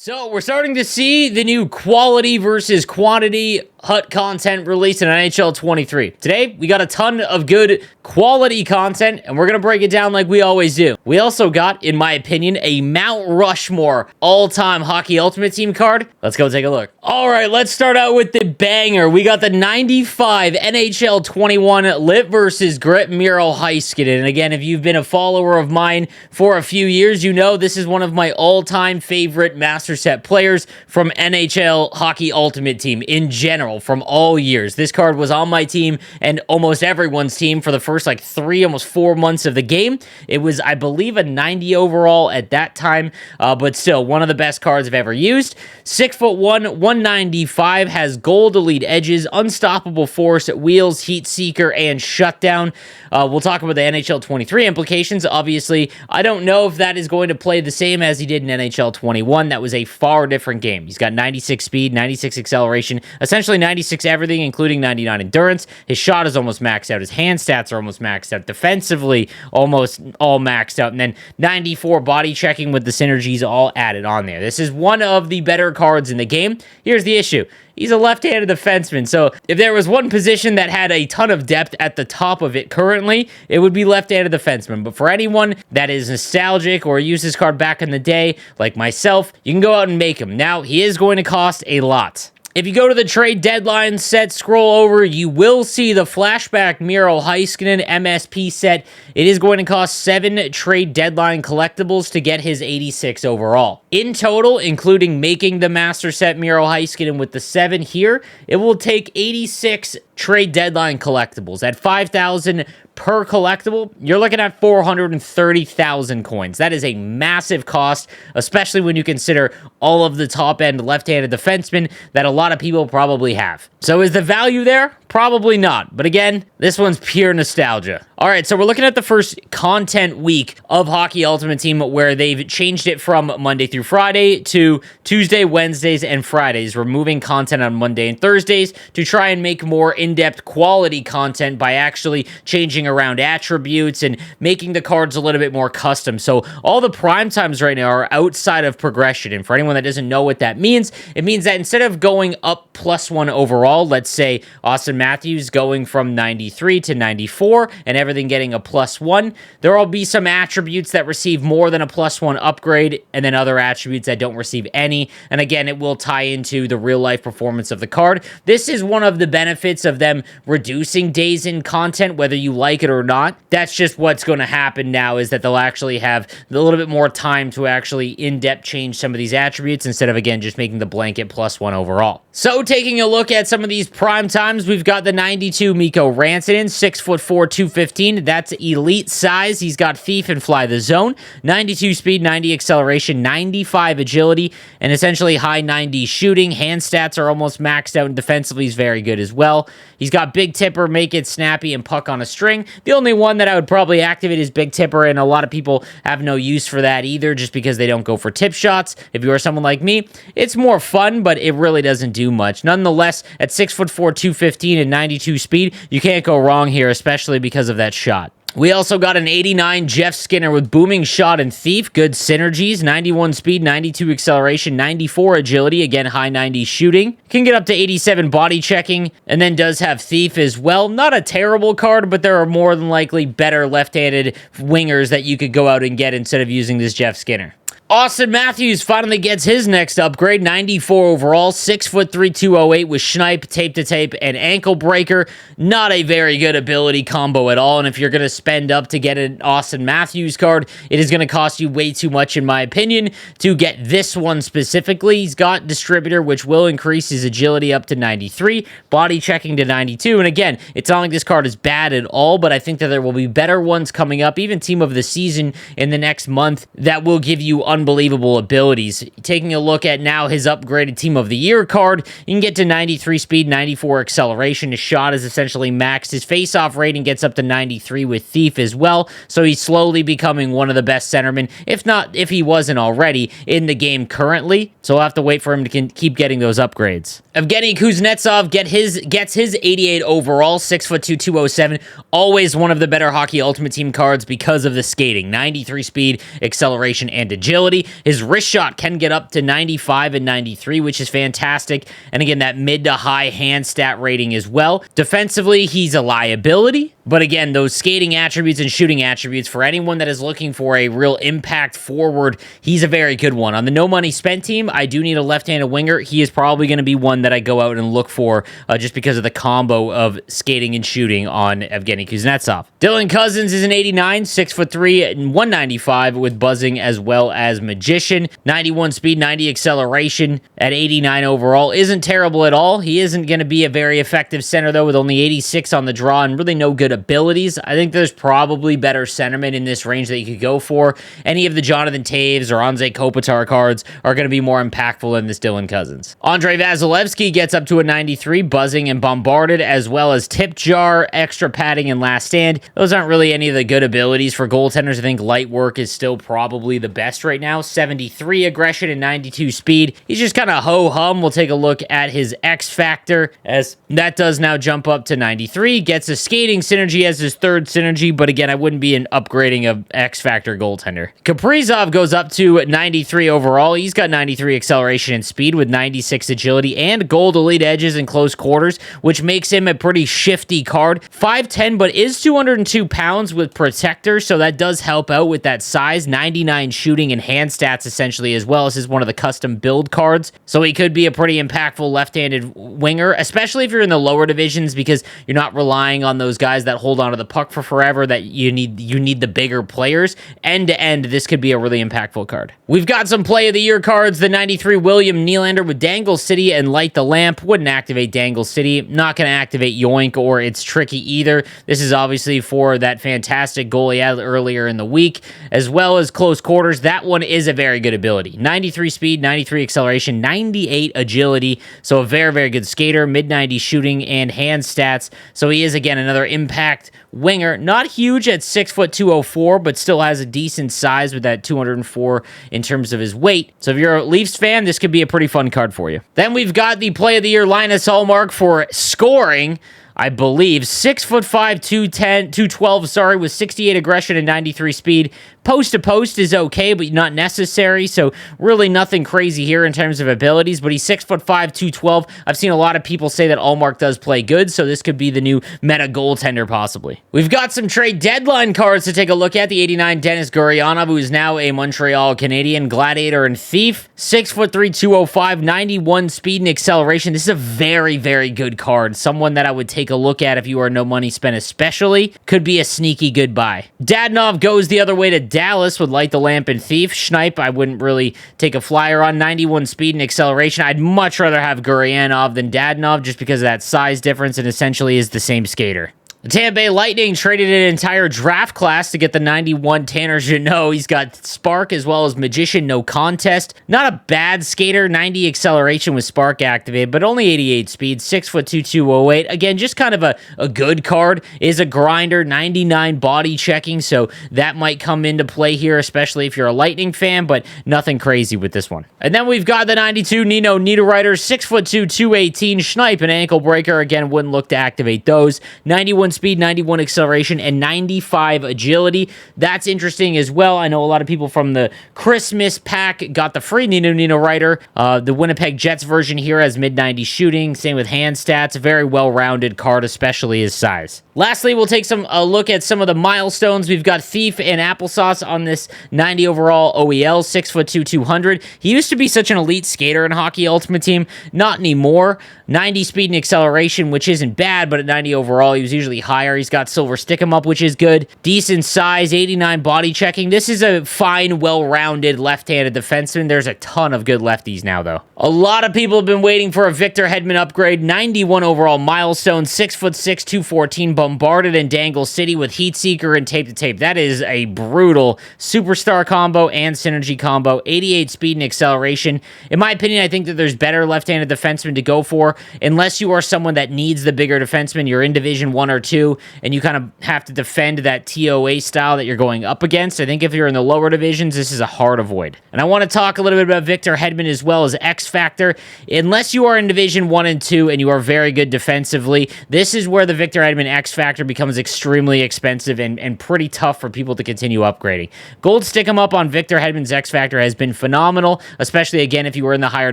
So we're starting to see the new quality versus quantity HUT content released in NHL 23. Today, we got a ton of good quality content, and we're going to break it down like we always do. We also got, in my opinion, a Mount Rushmore all-time Hockey Ultimate Team card. Let's go take a look. All right, let's start out with the banger. We got the 95 NHL 21 Lit versus Grit Miro Heiskanen. And again, if you've been a follower of mine for a few years, you know this is one of my all-time favorite Master Set players from NHL Hockey Ultimate Team in general. From all years. This card was on my team and almost everyone's team for the first like 3, almost 4 months of the game. It was, I believe, a 90 overall at that time, but still one of the best cards I've ever used. 6'1", 195, has gold elite edges, unstoppable force, wheels, heat seeker, and shutdown. We'll talk about the NHL 23 implications. Obviously, I don't know if that is going to play the same as he did in NHL 21. That was a far different game. He's got 96 speed, 96 acceleration, essentially 96 everything, including 99 endurance. His shot is almost maxed out. His hand stats are almost maxed out. Defensively, almost all maxed out. And then 94 body checking with the synergies all added on there. This is one of the better cards in the game. Here's the issue. He's a left-handed defenseman, so if there was one position that had a ton of depth at the top of it currently, it would be left-handed defenseman. But for anyone that is nostalgic or used this card back in the day, like myself, you can go out and make him. Now, he is going to cost a lot. If you go to the trade deadline set, scroll over, you will see the Flashback Miro Heiskanen MSP set. It is going to cost 7 trade deadline collectibles to get his 86 overall. In total, including making the Master Set Miro Heiskanen with the 7 here, it will take 86 trade deadline collectibles. At 5,000 per collectible, you're looking at 430,000 coins. That is a massive cost, especially when you consider all of the top-end left-handed defensemen that a lot of people probably have. So is the value there? Probably not. But again, this one's pure nostalgia. All right, so we're looking at the first content week of Hockey Ultimate Team where they've changed it from Monday through Friday to Tuesday, Wednesdays, and Fridays, removing content on Monday and Thursdays to try and make more in-depth quality content by actually changing around attributes and making the cards a little bit more custom. So all the prime times right now are outside of progression. And for anyone that doesn't know what that means, it means that instead of going up +1 overall, let's say Austin Matthews going from 93 to 94 and everything getting a +1, there will be some attributes that receive more than a +1 upgrade and then other attributes that don't receive any. And again, it will tie into the real life performance of the card. This is one of the benefits of them reducing days in content, whether you like it or not. That's just what's going to happen now, is that they'll actually have a little bit more time to actually in-depth change some of these attributes instead of, again, just making the blanket +1 overall. So taking a look at some of these prime times, we've got the 92 Mikko Rantanen, 6'4", 215. That's elite size. He's got Thief and Fly the Zone, 92 speed, 90 acceleration, 95 agility, and essentially high 90 shooting. Hand stats are almost maxed out, and defensively he's very good as well. He's got Big Tipper, Make It Snappy, and Puck on a String. The only one that I would probably activate is Big Tipper, and a lot of people have no use for that either just because they don't go for tip shots. If you are someone like me, it's more fun, but it really doesn't do much. Nonetheless, at 6'4", 215 and 92 speed, you can't go wrong here, especially because of that shot. We also got an 89 Jeff Skinner with Booming Shot and Thief. Good synergies. 91 speed, 92 acceleration, 94 agility. Again, high 90 shooting. Can get up to 87 body checking. And then does have Thief as well. Not a terrible card, but there are more than likely better left-handed wingers that you could go out and get instead of using this Jeff Skinner. Austin Matthews finally gets his next upgrade, 94 overall, 6'3", 208 with Schneip, Tape to Tape, and Ankle Breaker. Not a very good ability combo at all, and if you're going to spend up to get an Austin Matthews card, it is going to cost you way too much, in my opinion, to get this one specifically. He's got Distributor, which will increase his agility up to 93, body checking to 92, and again, it's not like this card is bad at all, but I think that there will be better ones coming up, even Team of the Season in the next month, that will give you unbelievable abilities. Taking a look at now his upgraded Team of the Year card, you can get to 93 speed, 94 acceleration. His shot is essentially maxed. His face-off rating gets up to 93 with Thief as well, so he's slowly becoming one of the best centermen, if he wasn't already, in the game currently. So we'll have to wait for him to keep getting those upgrades. Evgeny Kuznetsov gets his 88 overall, 6'2", 207. Always one of the better Hockey Ultimate Team cards because of the skating. 93 speed, acceleration, and agility. ability. His wrist shot can get up to 95 and 93, which is fantastic. And again, that mid to high hand stat rating as well. Defensively, he's a liability. But again, those skating attributes and shooting attributes, for anyone that is looking for a real impact forward, he's a very good one. On the no money spent team, I do need a left-handed winger. He is probably going to be one that I go out and look for just because of the combo of skating and shooting on Evgeny Kuznetsov. Dylan Cousins is an 89, 6'3", and 195 with buzzing as well as magician. 91 speed, 90 acceleration at 89 overall. Isn't terrible at all. He isn't going to be a very effective center, though, with only 86 on the draw and really no good abilities. I think there's probably better centermen in this range that you could go for. Any of the Jonathan Taves or Anze Kopitar cards are going to be more impactful than this Dylan Cousins. Andrei Vasilevsky gets up to a 93, buzzing and bombarded, as well as tip jar, extra padding, and last stand. Those aren't really any of the good abilities for goaltenders. I think light work is still probably the best right now. 73 aggression and 92 speed. He's just kind of ho-hum. We'll take a look at his X factor, as that does now jump up to 93. Gets a skating synergy as his third synergy, but again, I wouldn't be an upgrading of X factor goaltender. Kaprizov goes up to 93 overall. He's got 93 acceleration and speed with 96 agility and gold elite edges in close quarters, which makes him a pretty shifty card. 5'10", but is 202 pounds with protector, so that does help out with that size. 99 shooting and hand stats essentially as well. This is one of the custom build cards, so he could be a pretty impactful left-handed winger, especially if you're in the lower divisions, because you're not relying on those guys that hold on to the puck for forever, that you need the bigger players. End to end, this could be a really impactful card. We've got some play of the year cards. The 93 William Nylander with Dangle City and Light the Lamp. Wouldn't activate Dangle City. Not going to activate Yoink or It's Tricky either. This is obviously for that fantastic goal he had earlier in the week, as well as close quarters. That one is a very good ability. 93 speed, 93 acceleration, 98 agility. So a very, very good skater. Mid-90 shooting and hand stats. So he is, again, another impact winger. Not huge at 6'2", 204, but still has a decent size with that 204 in terms of his weight. So if you're a Leafs fan, this could be a pretty fun card for you. Then we've got the play of the year Linus Hallmark for scoring. I believe 6'5", 212, with 68 aggression and 93 speed. Post to post is okay, but not necessary. So really nothing crazy here in terms of abilities, but he's 6'5", 212. I've seen a lot of people say that Allmark does play good, so this could be the new meta goaltender possibly. We've got some trade deadline cards to take a look at. The 89 Denis Gurianov, who is now a Montreal Canadian, Gladiator and Thief. 6'3", 205, 91 speed and acceleration. This is a very, very good card. Someone that I would take a look at if you are no money spent especially. Could be a sneaky good buy. Dadonov goes the other way to Dallas with Light the Lamp and Thief. Schneip, I wouldn't really take a flyer on. 91 speed and acceleration. I'd much rather have Gurianov than Dadonov just because of that size difference and essentially is the same skater. The Tampa Bay Lightning traded an entire draft class to get the 91 Tanner Jeannot. He's got Spark as well as Magician, no contest. Not a bad skater, 90 acceleration with Spark activated, but only 88 speed, 6'2", 208. Again, just kind of a good card. Is a grinder, 99 body checking, so that might come into play here, especially if you're a Lightning fan, but nothing crazy with this one. And then we've got the 92 Nino Niederreiter, 6'2", 218. Schneip, an ankle breaker. Again, wouldn't look to activate those. 91 speed, 91 acceleration, and 95 agility. That's interesting as well. I know a lot of people from the Christmas pack got the free Nino Niederreiter. The Winnipeg Jets version here has mid-90 shooting. Same with hand stats. A very well-rounded card, especially his size. Lastly, we'll take a look at some of the milestones. We've got Thief and Applesauce on this 90 overall OEL, 6'2", 200. He used to be such an elite skater in Hockey Ultimate Team. Not anymore. 90 speed and acceleration, which isn't bad, but at 90 overall, he was usually higher. He's got Silver Stick-em-up, which is good. Decent size, 89 body checking. This is a fine, well-rounded left-handed defenseman. There's a ton of good lefties now, though. A lot of people have been waiting for a Victor Hedman upgrade. 91 overall milestone, 6'6", 214, bombarded in Dangle City with Heat Seeker and Tape to Tape. That is a brutal superstar combo and synergy combo. 88 speed and acceleration. In my opinion, I think that there's better left-handed defensemen to go for. Unless you are someone that needs the bigger defenseman, you're in Division 1 or 2, and you kind of have to defend that TOA style that you're going up against. I think if you're in the lower divisions, this is a hard avoid. And I want to talk a little bit about Victor Hedman as well as X Factor. Unless you are in Division 1 and 2 and you are very good defensively, this is where the Victor Hedman X Factor becomes extremely expensive and pretty tough for people to continue upgrading. Gold Stick 'em Up on Victor Hedman's X Factor has been phenomenal, especially, again, if you were in the higher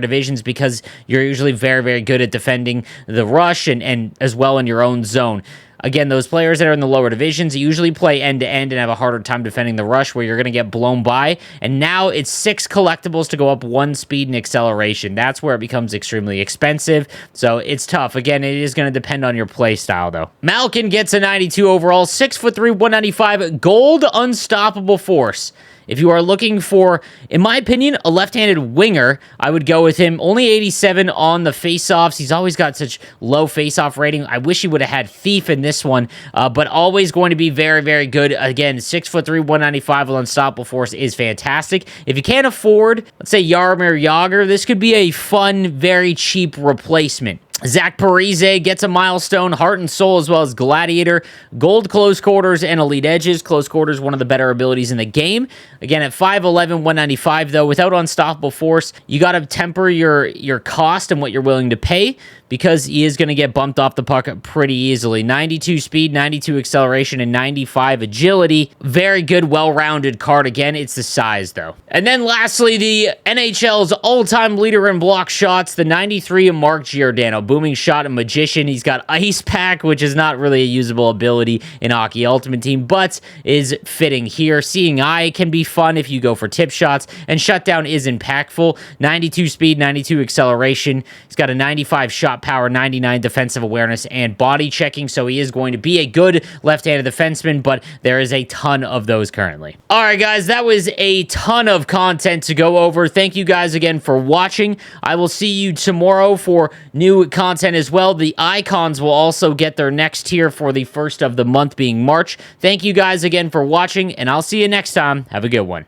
divisions, because you're usually very, very good at defending the rush and as well in your own zone. Again, those players that are in the lower divisions usually play end-to-end and have a harder time defending the rush, where you're going to get blown by. And now it's 6 collectibles to go up 1 speed and acceleration. That's where it becomes extremely expensive. So it's tough. Again, it is going to depend on your play style, though. Malkin gets a 92 overall, 6'3", 195, gold unstoppable force. If you are looking for, in my opinion, a left-handed winger, I would go with him. Only 87 on the face-offs. He's always got such low face-off rating. I wish he would have had Thief in this one, but always going to be very, very good. Again, 6'3", 195 with unstoppable force is fantastic. If you can't afford, let's say, Jaromir Jagr, this could be a fun, very cheap replacement. Zach Parise gets a milestone, Heart and Soul, as well as Gladiator, gold close quarters, and elite edges. Close quarters, one of the better abilities in the game. Again, at 5'11", 195, though, without unstoppable force, you got to temper your cost and what you're willing to pay, because he is going to get bumped off the puck pretty easily. 92 speed, 92 acceleration, and 95 agility. Very good, well-rounded card. Again, it's the size, though. And then lastly, the NHL's all-time leader in block shots, the 93 Mark Giordano. Booming shot and magician. He's got Ice Pack, which is not really a usable ability in Hockey Ultimate Team, but is fitting here. Seeing Eye can be fun if you go for tip shots, and Shutdown is impactful. 92 speed, 92 acceleration. He's got a 95 shot power, 99 defensive awareness, and body checking, so he is going to be a good left-handed defenseman, but there is a ton of those currently. All right, guys, that was a ton of content to go over. Thank you guys again for watching. I will see you tomorrow for new content as well. The icons will also get their next tier for the first of the month, being March. Thank you guys again for watching, and I'll see you next time. Have a good one.